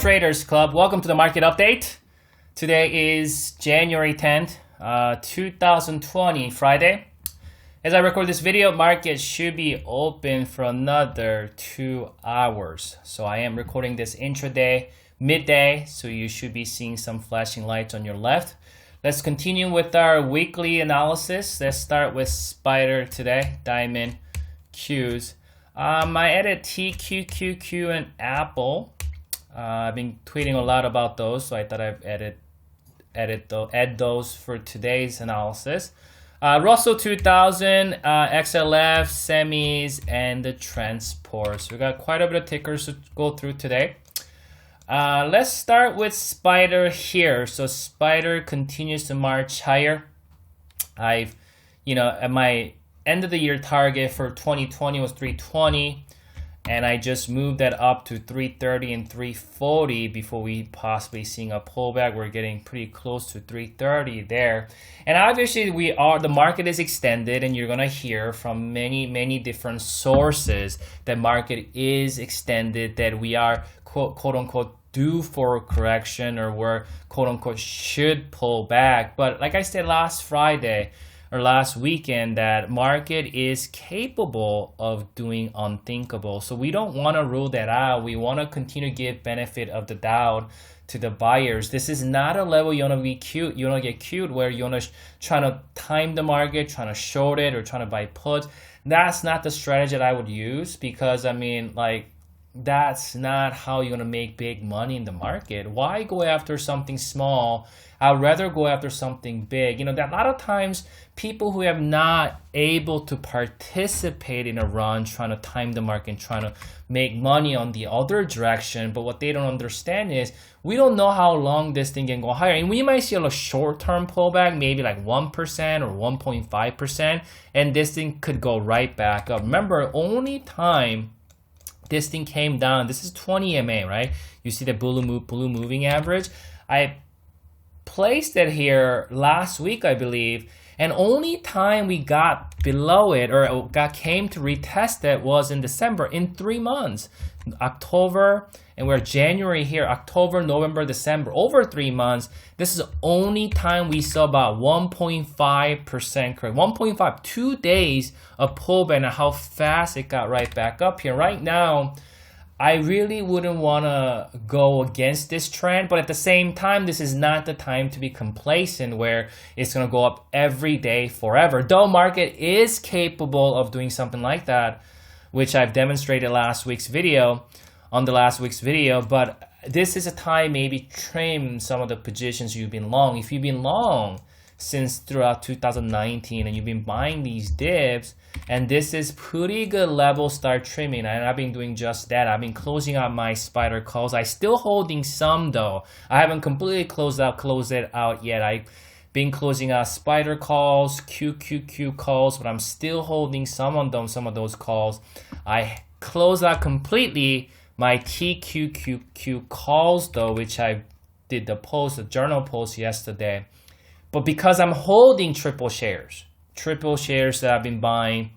Traders Club. Welcome to the market update. Today is January 10th, 2020, Friday. As I record this video, market should be open for another 2 hours. So I am recording this intraday, midday, so you should be seeing some flashing lights on your left. Let's continue with our weekly analysis. Let's start with Spider today, Diamond, Qs. I added TQQQ and Apple. I've been tweeting a lot about those, so I thought I'd add those for today's analysis. Russell 2000, XLF, semis, and the transports. We got quite a bit of tickers to go through today. Let's start with Spider here. So Spider continues to march higher. At my end of the year target for 2020 was 320. And I just moved that up to 330 and 340 before we possibly seeing a pullback. We're getting pretty close to 330 there. And obviously the market is extended, and you're gonna hear from many different sources that market is extended, that we are quote unquote due for a correction, or we're quote unquote should pull back. But like I said last Friday, or last weekend, that market is capable of doing unthinkable. So we don't want to rule that out. We want to continue to give benefit of the doubt to the buyers. This is not a level you want to be cute. You want to get cute where you want to try to time the market, trying to short it, or trying to buy puts. That's not the strategy that I would use, because that's not how you're going to make big money in the market. Why go after something small? I'd rather go after something big. That a lot of times people who have not able to participate in a run, trying to time the market, trying to make money on the other direction, but what they don't understand is we don't know how long this thing can go higher. And we might see a short-term pullback, maybe like 1% or 1.5%, and this thing could go right back up. Remember, only time this thing came down, this is 20 MA, right? You see the blue moving average. I placed it here last week, I believe, and only time we got below it, or came to retest it, was in December, in 3 months. October, and we're January here, October, November, December, over 3 months. This is the only time we saw about 1.5% correct. 1.5, 2 days of pullback, and how fast it got right back up here. Right now, I really wouldn't want to go against this trend, but at the same time, this is not the time to be complacent where it's going to go up every day forever. Though market is capable of doing something like that, which I've demonstrated on the last week's video, but this is a time maybe trim some of the positions you've been long. If you've been long since throughout 2019 and you've been buying these dips, and this is pretty good level, start trimming. And I've been doing just that. I've been closing out my Spider calls. I still holding some though. I haven't completely closed it out yet. I've been closing out Spider calls, QQQ calls, but I'm still holding some of those calls. I closed out completely my TQQQ calls though, which I did the journal post yesterday. But because I'm holding triple shares that I've been buying,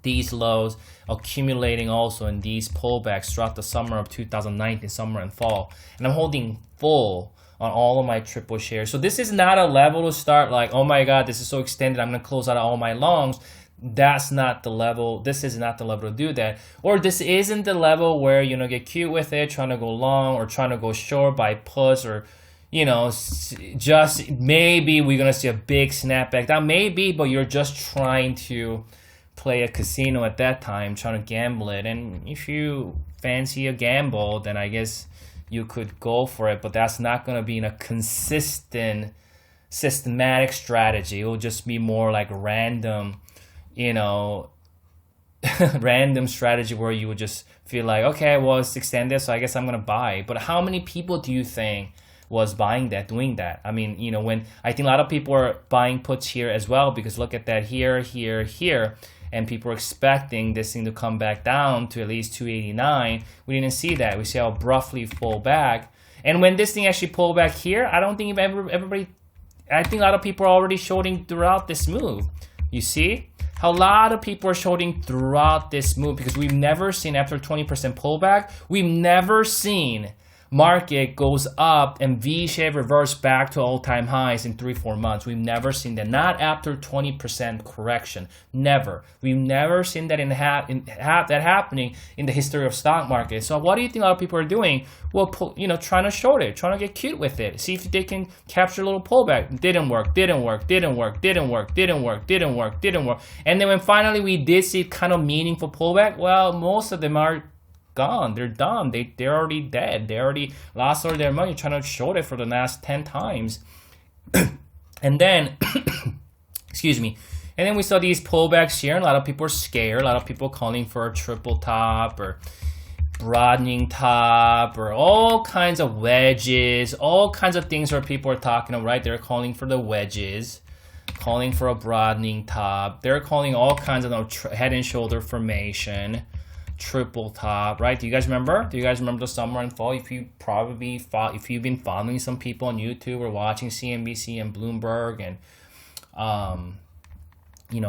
these lows accumulating also in these pullbacks throughout the summer of 2019, summer and fall. And I'm holding full on all of my triple shares. So this is not a level to start like, oh my God, this is so extended, I'm going to close out all my longs. That's not the level. This is not the level to do that. Or this isn't the level where, get cute with it, trying to go long or trying to go short by puts, or just maybe we're going to see a big snapback. That may be, but you're just trying to play a casino at that time, trying to gamble it. And if you fancy a gamble, then I guess you could go for it. But that's not going to be in a consistent, systematic strategy. It will just be more like random, random strategy where you would just feel like, okay, well, it's extended, so I guess I'm going to buy. But how many people do you think was buying that, doing that? I mean, when I think a lot of people are buying puts here as well, because look at that here, and people are expecting this thing to come back down to at least 289. We didn't see that. We see how abruptly pull back. And when this thing actually pulled back here, I don't think I think a lot of people are already shorting throughout this move. You see how a lot of people are shorting throughout this move, because we've never seen, after 20% pullback, we've never seen market goes up and V-shape reverse back to all-time highs in 3-4 months. We've never seen that. Not after 20% correction. Never. We've never seen that that happening in the history of stock market. So what do you think a lot of people are doing? Well, trying to short it, trying to get cute with it. See if they can capture a little pullback. Didn't work. And then when finally we did see kind of meaningful pullback, well, most of them are gone. They're done. They're already dead. They already lost all their money trying to short it for the last 10 times. And then, excuse me. And then we saw these pullbacks here. And a lot of people are scared. A lot of people calling for a triple top or broadening top or all kinds of wedges, all kinds of things where people are talking about, right? They're calling for the wedges, calling for a broadening top. They're calling all kinds of head and shoulder formation, triple top, right? Do you guys remember? Do you guys remember the summer and fall? If you've been following some people on YouTube or watching CNBC and Bloomberg and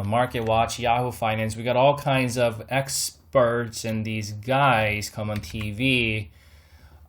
Market Watch, Yahoo Finance, we got all kinds of experts and these guys come on TV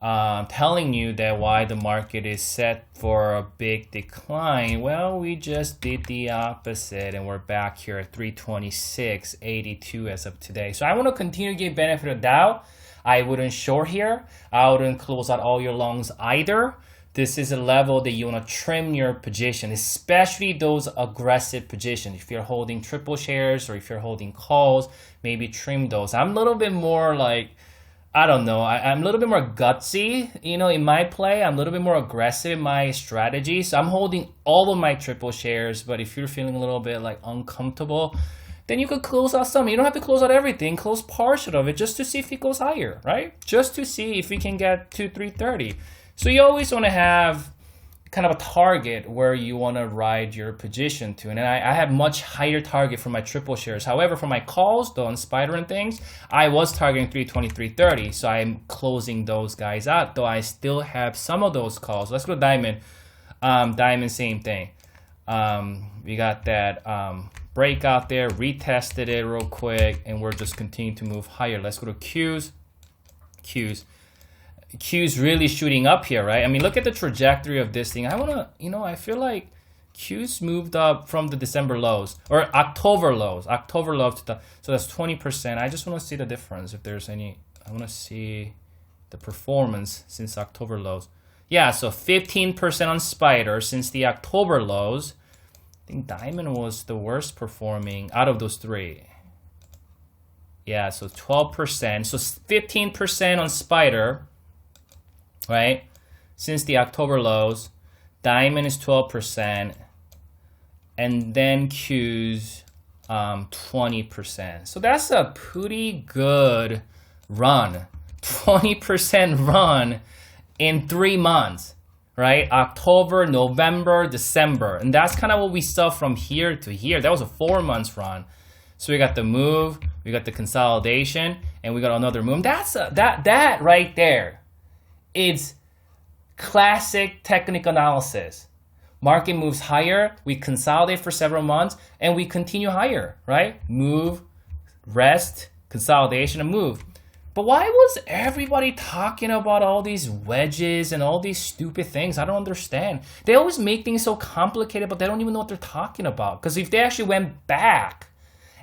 telling you that why the market is set for a big decline. Well, we just did the opposite and we're back here at 326.82 as of today. So I want to continue to give benefit of doubt. I wouldn't short here. I wouldn't close out all your longs either. This is a level that you want to trim your position, especially those aggressive positions. If you're holding triple shares or if you're holding calls, maybe trim those. I'm a little bit more like, I don't know, I'm a little bit more gutsy, in my play. I'm a little bit more aggressive in my strategy. So I'm holding all of my triple shares, but if you're feeling a little bit like uncomfortable, then you could close out some. You don't have to close out everything. Close partial of it just to see if it goes higher, right? Just to see if we can get to 330. So you always want to have kind of a target where you want to ride your position to. And I have much higher target for my triple shares. However, for my calls, though, on Spider and things, I was targeting 320, 330. So I'm closing those guys out, though I still have some of those calls. Let's go to Diamond. Diamond, same thing. We got that breakout there, retested it real quick, and we're just continuing to move higher. Let's go to Q's. Q's really shooting up here, right? I mean, look at the trajectory of this thing. I feel like Q's moved up from the December lows or October lows. So that's 20%. I just want to see the difference if there's any. I want to see the performance since October lows. Yeah, so 15% on Spider since the October lows. I think Diamond was the worst performing out of those three. Yeah, so 12%. So 15% on Spider. Right, since the October lows, Diamond is 12%, and then Q's 20%. So that's a pretty good run, 20% run in 3 months, right? October, November, December, and that's kind of what we saw from here to here. That was a 4 months run. So we got the move, we got the consolidation, and we got another move. That right there. It's classic technical analysis. Market moves higher, we consolidate for several months, and we continue higher, right? Move, rest, consolidation, and move. But why was everybody talking about all these wedges and all these stupid things? I don't understand. They always make things so complicated, but they don't even know what they're talking about. Because if they actually went back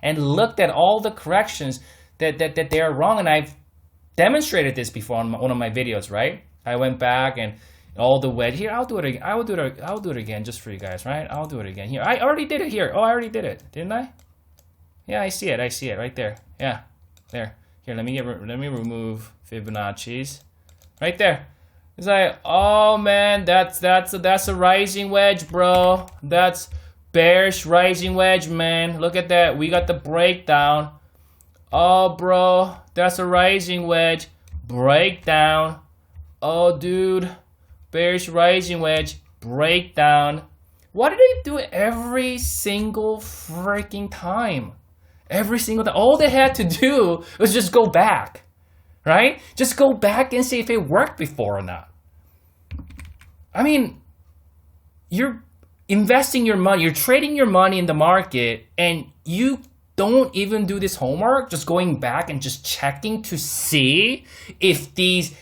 and looked at all the corrections that they are wrong, and I've demonstrated this before on one of my videos, right? I went back and all the wedge here. I'll do it again. I'll do it again just for you guys, right? I'll do it again here. I already did it here. Oh, I already did it, didn't I? Yeah, I see it. I see it right there. Yeah, there. Here, let me remove Fibonacci's. Right there. It's like, oh man, that's a rising wedge, bro. That's bearish rising wedge, man. Look at that. We got the breakdown. Oh, bro, that's a rising wedge. Breakdown. Oh, dude, bearish rising wedge. Breakdown. What do they do every single freaking time? Every single time. All they had to do was just go back, right? Just go back and see if it worked before or not. I mean, you're investing your money, you're trading your money in the market, and you don't even do this homework, just going back and just checking to see if these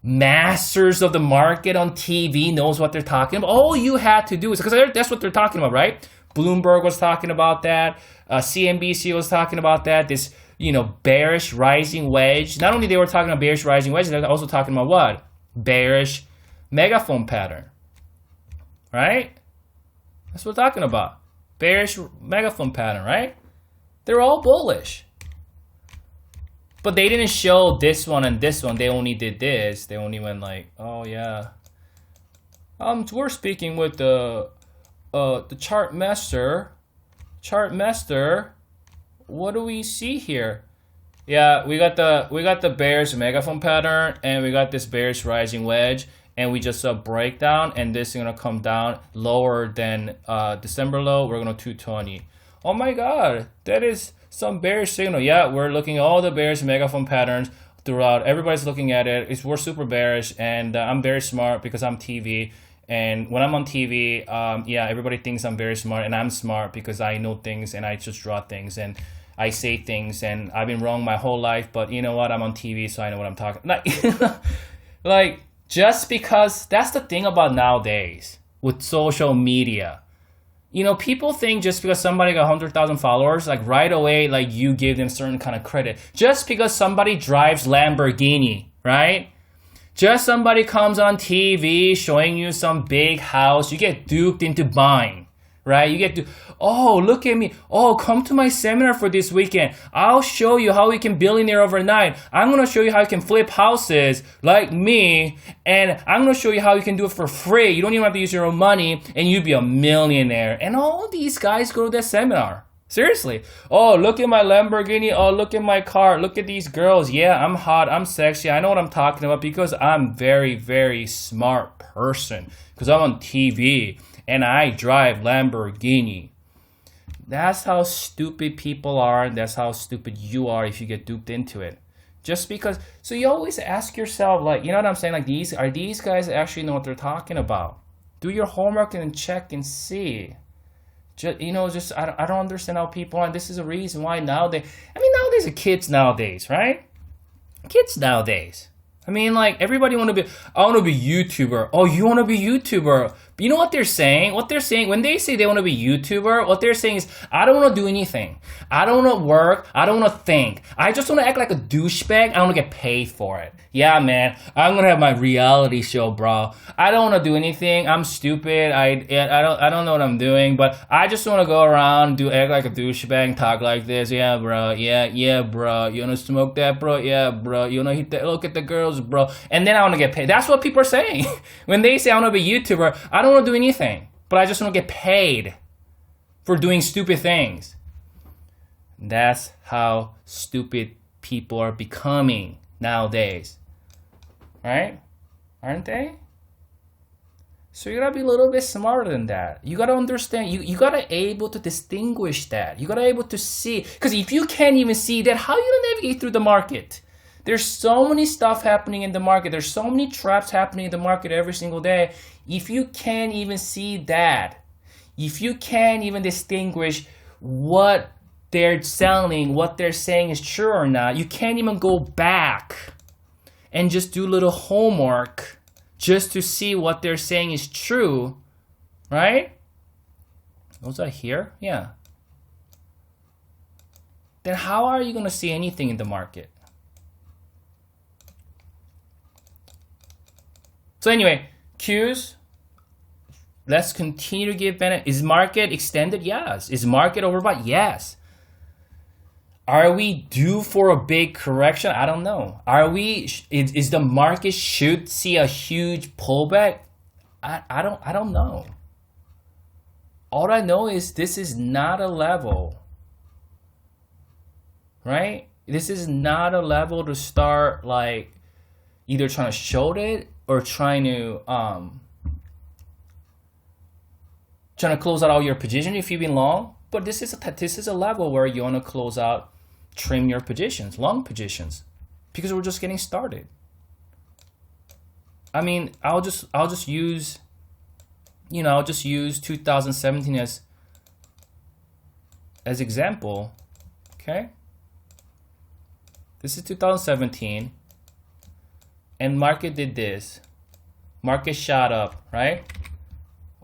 masters of the market on TV knows what they're talking about. All you had to do is, because that's what they're talking about, right? Bloomberg was talking about that. CNBC was talking about that. This, bearish rising wedge. Not only they were talking about bearish rising wedge, they're also talking about what? Bearish megaphone pattern, right? That's what we're talking about. Bearish megaphone pattern, right? They're all bullish. But they didn't show this one and this one. They only did this. They only went like, oh yeah. We're speaking with the chart master. Chart master. What do we see here? Yeah, we got the bearish megaphone pattern, and we got this bearish rising wedge, and we just saw breakdown, and this is gonna come down lower than December low. We're gonna 220. Oh my God, that is some bearish signal. Yeah, we're looking at all the bearish megaphone patterns throughout. Everybody's looking at it. We're super bearish, and I'm very smart because I'm TV. And when I'm on TV, yeah, everybody thinks I'm very smart, and I'm smart because I know things and I just draw things and I say things, and I've been wrong my whole life. But you know what? I'm on TV, so I know what I'm talking. Like just because that's the thing about nowadays with social media. People think just because somebody got 100,000 followers, like right away, like you give them certain kind of credit. Just because somebody drives Lamborghini, right? Just somebody comes on TV showing you some big house, you get duped into buying, right? You get to, oh, look at me. Oh, come to my seminar for this weekend. I'll show you how you can billionaire overnight. I'm going to show you how you can flip houses like me. And I'm going to show you how you can do it for free. You don't even have to use your own money and you'll be a millionaire. And all these guys go to that seminar. Seriously. Oh, look at my Lamborghini. Oh, look at my car. Look at these girls. Yeah, I'm hot. I'm sexy. I know what I'm talking about because I'm very, very smart person. Because I'm on TV and I drive Lamborghini. That's how stupid people are. And that's how stupid you are if you get duped into it. Just because. So you always ask yourself, like, you know what I'm saying? Like, are these guys actually know what they're talking about? Do your homework and check and see. I don't understand how people are, and this is a reason why nowadays the kids nowadays, right? Kids nowadays. Like everybody I want to be YouTuber. Oh, you want to be YouTuber? But you know what they're saying? What they're saying when they say they want to be YouTuber, what they're saying is, I don't want to do anything. I don't want to work. I don't want to think. I just want to act like a douchebag. I want to get paid for it. Yeah, man. I'm gonna have my reality show, bro. I don't want to do anything. I'm stupid. I don't know what I'm doing, but I just want to go around, act like a douchebag, talk like this. Yeah, bro. Yeah, bro. You wanna smoke that, bro? Yeah, bro. You wanna hit that? Look at the girls, bro. And then I want to get paid. That's what people are saying when they say I want to be a YouTuber. I don't want to do anything, but I just want to get paid for doing stupid things. That's how stupid people are becoming nowadays. Right? Aren't they? So you gotta be a little bit smarter than that. You gotta understand, you gotta able to distinguish that. You gotta able to see, because if you can't even see that, how you gonna navigate through the market? There's so many stuff happening in the market. There's so many traps happening in the market every single day. If you can't even see that, if you can't even distinguish what they're selling, what they're saying is true or not, you can't even go back and just do a little homework just to see what they're saying is true, right? Was that here? Yeah. Then how are you going to see anything in the market? So anyway, Qs, let's continue to give benefit. Is market extended? Yes. Is market overbought? Yes. Are we due for a big correction? I don't know. Is the market should see a huge pullback? I don't know. All I know is this is not a level, right? This is not a level to start like either trying to short it or trying to close out all your position if you've been long. But this is a level where you want to close out, trim your positions, long positions, because we're just getting started. I mean, I'll just use 2017 as example. Okay, this is 2017. and market did this. Market shot up, right?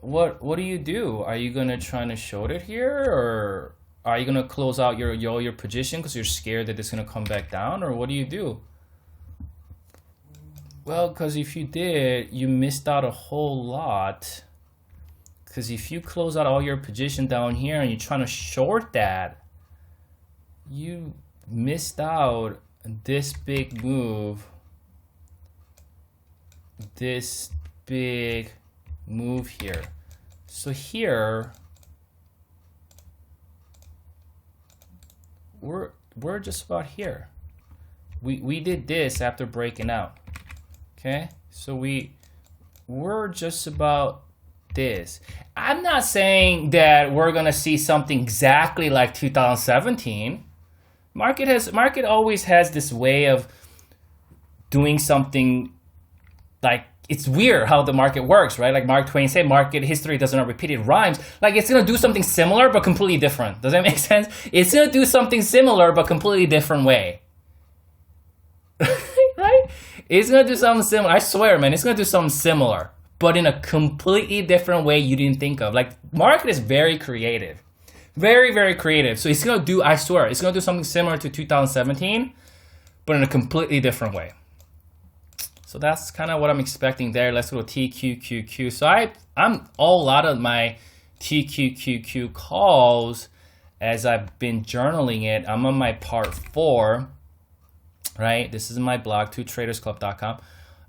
What do you do? Are you gonna try to short it here, or are you gonna close out your position because you're scared that it's gonna come back down, or what do you do? Well, because if you did, you missed out a whole lot. Because if you close out all your position down here and you're trying to short that, you missed out this big move. This big move here. So here, we're just about here. We did this after breaking out. Okay, so we're just about this. I'm not saying that we're gonna see something exactly like 2017. Market always has this way of doing something. Like, it's weird how the market works, right? Like Mark Twain said, market history does not repeat, it rhymes. Like, it's gonna do something similar but completely different. Does that make sense? It's gonna do something similar but completely different way. Right? It's gonna do something similar. I swear, man, it's gonna do something similar, but in a completely different way you didn't think of. Like, market is very creative. Very, very creative. So it's gonna do, I swear, it's gonna do something similar to 2017, but in a completely different way. So that's kind of what I'm expecting there. Let's go to TQQQ. So I'm all out of my TQQQ calls as I've been journaling it. I'm on my part 4, right? This is my blog, twotradersclub.com.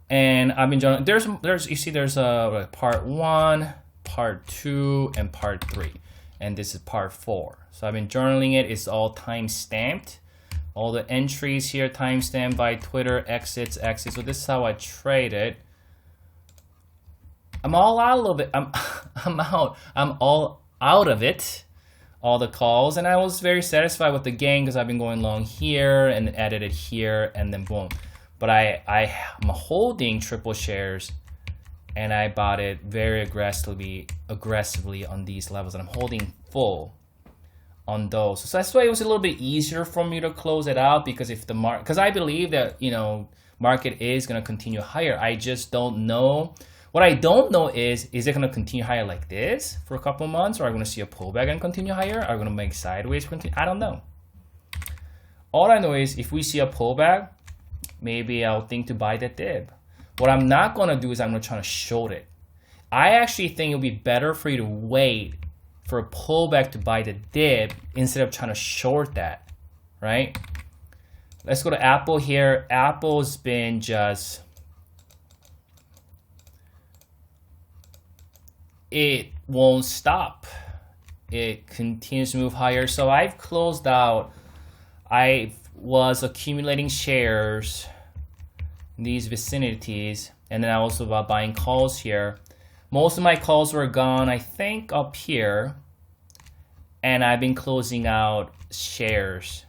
And I've been journaling. There's a part 1, part 2, and part 3. And this is part 4. So I've been journaling it. It's all time stamped. All the entries here timestamped by Twitter, exits. So this is how I trade it. I'm all out of it. I'm all out of it. All the calls, and I was very satisfied with the gain because I've been going long here and added it here, and then boom. But I'm holding triple shares, and I bought it very aggressively on these levels, and I'm holding full on those. So that's why it was a little bit easier for me to close it out, because if the market, because I believe that, you know, market is going to continue higher. I just don't know. What I don't know is it going to continue higher like this for a couple of months, or are we going to see a pullback and continue higher? Are we going to make sideways continue? I don't know. All I know is if we see a pullback, maybe I'll think to buy that dip. What I'm not going to do is I'm going to try to short it. I actually think it'll be better for you to wait for a pullback to buy the dip instead of trying to short that, right? Let's go to Apple here. Apple's been just, it won't stop. It continues to move higher. So I've closed out. I was accumulating shares in these vicinities, and then I was about buying calls here. Most of my calls were gone, I think, up here, and I've been closing out shares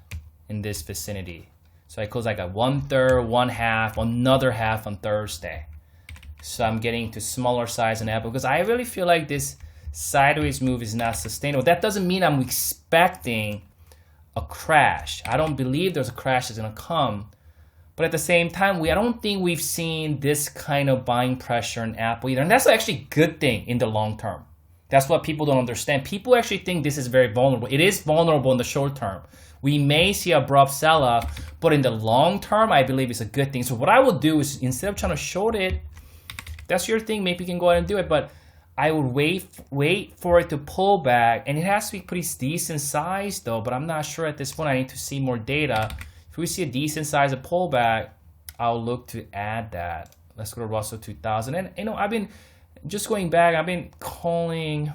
in this vicinity. So I closed like a 1/3, 1/2, another half on Thursday. So I'm getting to smaller size in Apple because I really feel like this sideways move is not sustainable. That doesn't mean I'm expecting a crash. I don't believe there's a crash that's gonna come. But at the same time, I don't think we've seen this kind of buying pressure in Apple either. And that's actually a good thing in the long term. That's what people don't understand. People actually think this is very vulnerable. It is vulnerable in the short term. We may see an abrupt sell-off, but in the long term, I believe it's a good thing. So what I will do is, instead of trying to short it, that's your thing, maybe you can go ahead and do it, but I would wait for it to pull back, and it has to be pretty decent size though, but I'm not sure at this point. I need to see more data. If we see a decent size of pullback, I'll look to add that. Let's go to Russell 2000. And you know, I've been just going back, I've been calling,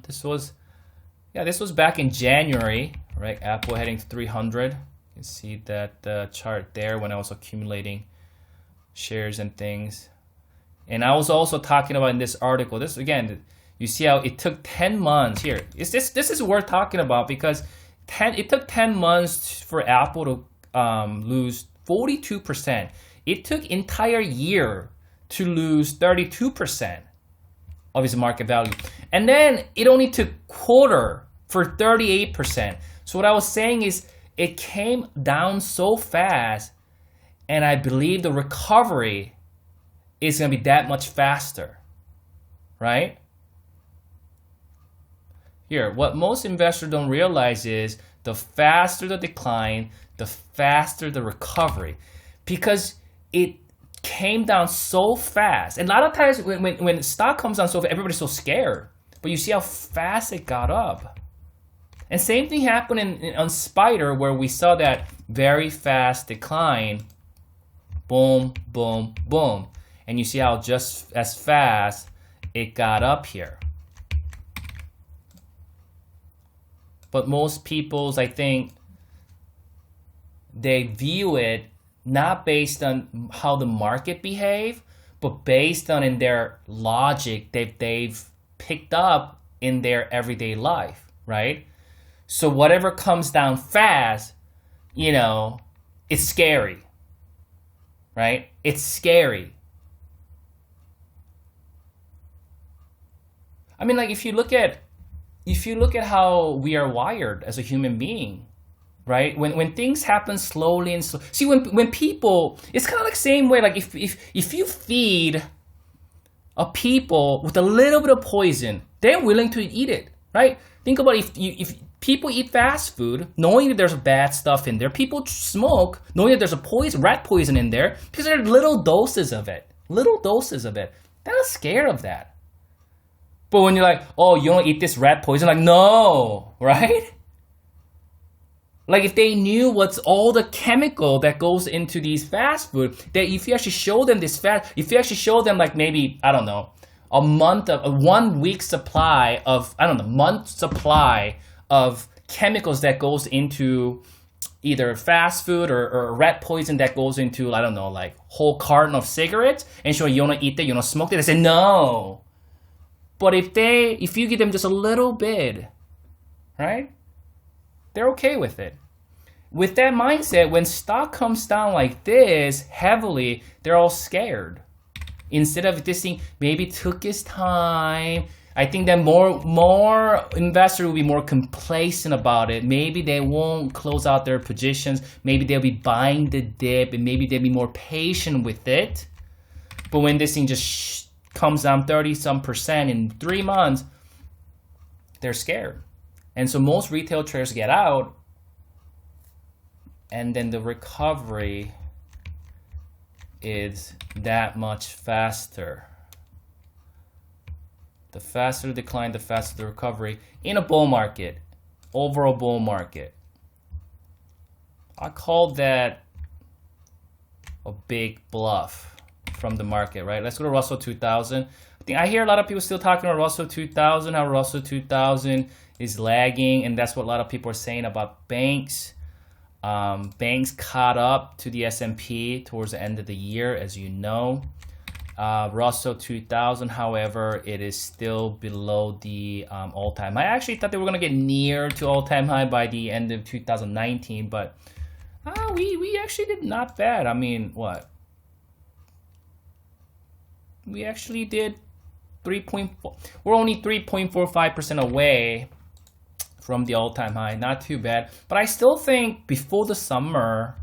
this was back in January, right? Apple heading to 300. You can see that chart there when I was accumulating shares and things. And I was also talking about in this article, this again, you see how it took 10 months here. This is worth talking about because it took 10 months for Apple to lose 42%. It took entire year to lose 32% of its market value. And then it only took quarter for 38%. So what I was saying is it came down so fast, And I believe the recovery is going to be that much faster, right? Here, what most investors don't realize is the faster the decline, the faster the recovery. Because it came down so fast. And a lot of times when stock comes down so fast, everybody's so scared. But you see how fast it got up. And same thing happened on Spider, where we saw that very fast decline. Boom, boom, boom. And you see how just as fast it got up here. But most people's, I think, they view it not based on how the market behave, but based on in their logic that they've picked up in their everyday life, right? So whatever comes down fast, you know, it's scary, right? It's scary. I mean, like if you look at how we are wired as a human being, right? When things happen slowly and slow. See, when people, it's kind of like same way. Like if you feed a people with a little bit of poison, they're willing to eat it, right? Think about if people eat fast food, knowing that there's bad stuff in there. People smoke, knowing that there's a poison, rat poison in there, because there are little doses of it. Little doses of it. They're not scared of that. But when you're like, oh, you don't eat this rat poison, like, no, right? Like if they knew what's all the chemical that goes into these fast food, that if you actually show them this if you actually show them like maybe, I don't know, a 1 week supply of, I don't know, month supply of chemicals that goes into either fast food or rat poison that goes into, I don't know, like whole carton of cigarettes, and show you don't eat that, you don't smoke that, they say no. But if you give them just a little bit, right? They're okay with it. With that mindset, when stock comes down like this heavily, they're all scared. Instead of this thing, maybe took its time. I think that more investors will be more complacent about it. Maybe they won't close out their positions. Maybe they'll be buying the dip, and maybe they'll be more patient with it. But when this thing just comes down 30-some% in 3 months, they're scared. And so most retail traders get out, and then the recovery is that much faster. The faster the decline, the faster the recovery in a bull market, overall bull market. I call that a big bluff from the market, right? Let's go to Russell 2000. I hear a lot of people still talking about Russell 2000, how Russell 2000 is lagging, and that's what a lot of people are saying about banks. Banks caught up to the S&P towards the end of the year, as you know. Russell 2000, however, it is still below the all-time high. I actually thought they were going to get near to all-time high by the end of 2019, but we actually did not bad. I mean, what? We actually did 3.4. We're only 3.45% away from the all-time high. Not too bad. But I still think before the summer,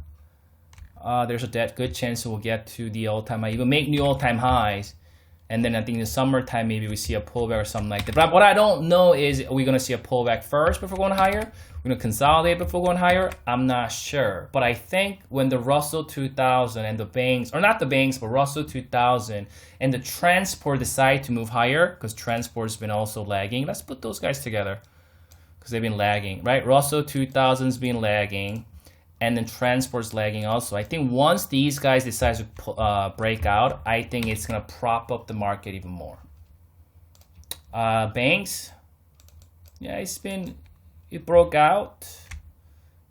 there's a good chance we'll get to the all-time high. You will make new all-time highs. And then I think in the summertime, maybe we see a pullback or something like that. But what I don't know is, are we going to see a pullback first before going higher? We're going to consolidate before going higher? I'm not sure. But I think when the Russell 2000 and the banks, or not the banks, but Russell 2000 and the transport decide to move higher, because transport's been also lagging. Let's put those guys together, because they've been lagging, right? Russell 2000's been lagging, and then transport's lagging also. I think once these guys decide to break out, I think it's going to prop up the market even more. Banks, yeah, it broke out,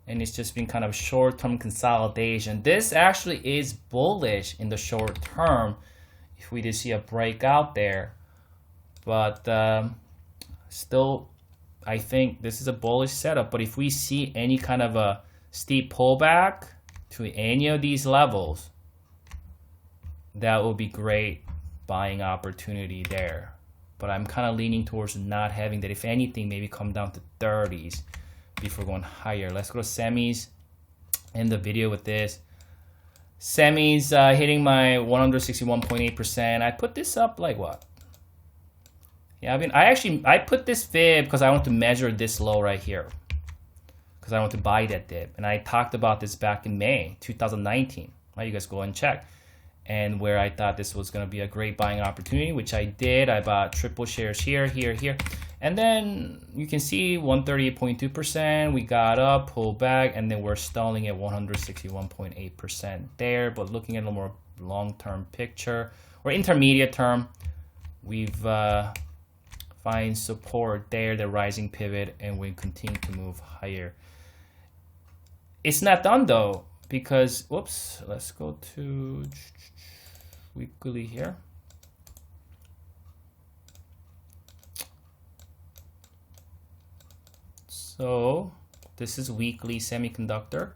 and it's just been kind of short-term consolidation. This actually is bullish in the short term if we did see a breakout there. But still, I think this is a bullish setup. But if we see any kind of a steep pullback to any of these levels, that will be great buying opportunity there. But I'm kind of leaning towards not having that. If anything, maybe come down to 30s before going higher. Let's go to semis, end the video with this. Semi's hitting my 161.8%. I put this up like what? Yeah, I put this fib because I want to measure this low right here. Because I want to buy that dip. And I talked about this back in May 2019. Right, you guys go and check. And where I thought this was going to be a great buying opportunity, which I did. I bought triple shares here, here, here. And then you can see 138.2%. We got up, pulled back, and then we're stalling at 161.8% there. But looking at a more long-term picture or intermediate term, we've find support there, the rising pivot, and we continue to move higher. It's not done though, because, whoops, let's go to weekly here. So this is weekly semiconductor.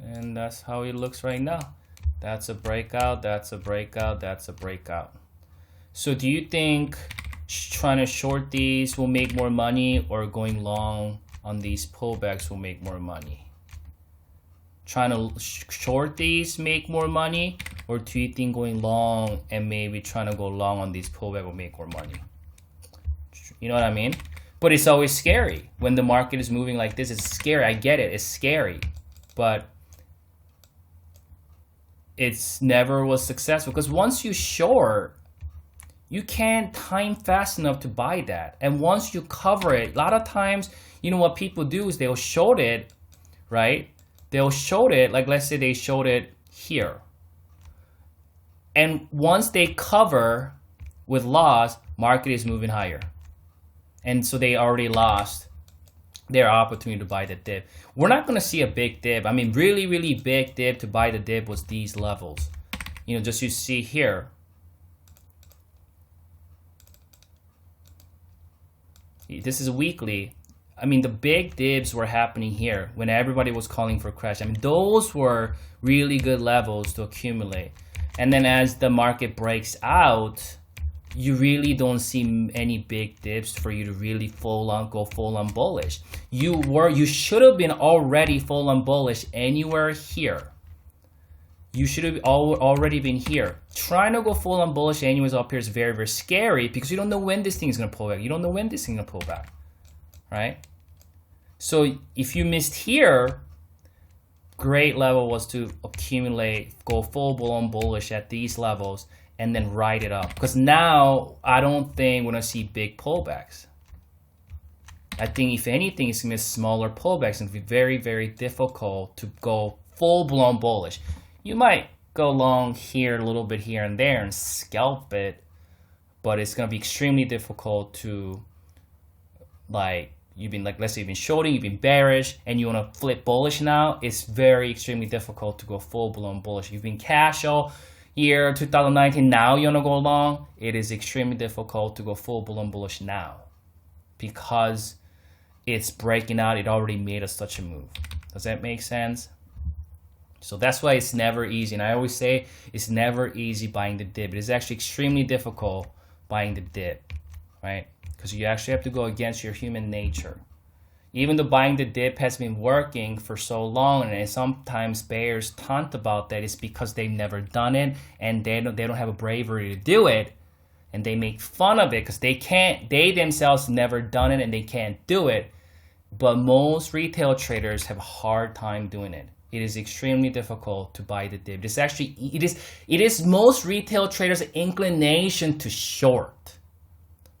And that's how it looks right now. That's a breakout, that's a breakout, that's a breakout. So do you think trying to short these will make more money, or going long on these pullbacks will make more money? Trying to short these make more money, or do you think going long and maybe trying to go long on these pullbacks will make more money? You know what I mean? But it's always scary. When the market is moving like this, it's scary. I get it, it's scary. But it's never was successful, because once you short, you can't time fast enough to buy that. And once you cover it, a lot of times, you know what people do is they'll short it, right? They'll short it, like let's say they short it here. And once they cover with loss, market is moving higher. And so they already lost their opportunity to buy the dip. We're not going to see a big dip. I mean, really, really big dip to buy the dip was these levels. You know, just you see here. This is weekly. I mean, the big dips were happening here when everybody was calling for crash. I mean, those were really good levels to accumulate. And then as the market breaks out, you really don't see any big dips for you to really go full on bullish. You should have been already full on bullish anywhere here. You should have already been here. Trying to go full on bullish anyways up here is very, very scary, because you don't know when this thing is going to pull back. You don't know when this thing is going to pull back, right? So if you missed here, great level was to accumulate, go full on bullish at these levels, and then ride it up. Because now I don't think we're going to see big pullbacks. I think if anything, it's going to be smaller pullbacks, and it'll be very, very difficult to go full-blown bullish. You might go long here, a little bit here and there, and scalp it, but it's going to be extremely difficult to, like, let's say you've been shorting, you've been bearish, and you want to flip bullish now. It's very extremely difficult to go full-blown bullish. You've been cash all year 2019, now you want to go long. It is extremely difficult to go full-blown bullish now, because it's breaking out. It already made such a move. Does that make sense? So that's why it's never easy. And I always say it's never easy buying the dip. It is actually extremely difficult buying the dip, right? Because you actually have to go against your human nature. Even though buying the dip has been working for so long, and sometimes bears taunt about that, it's because they've never done it, and they don't have a bravery to do it, and they make fun of it because they themselves never done it and they can't do it. But most retail traders have a hard time doing it. It is extremely difficult to buy the dip. It is most retail traders' inclination to short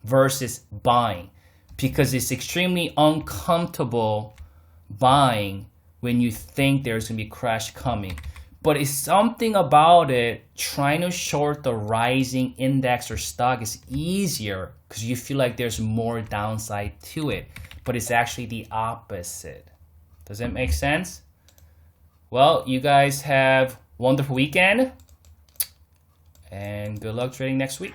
versus buying, because it's extremely uncomfortable buying when you think there's going to be a crash coming. But it's something about it, trying to short the rising index or stock is easier because you feel like there's more downside to it. But it's actually the opposite. Does that make sense? Well, you guys have a wonderful weekend, and good luck trading next week.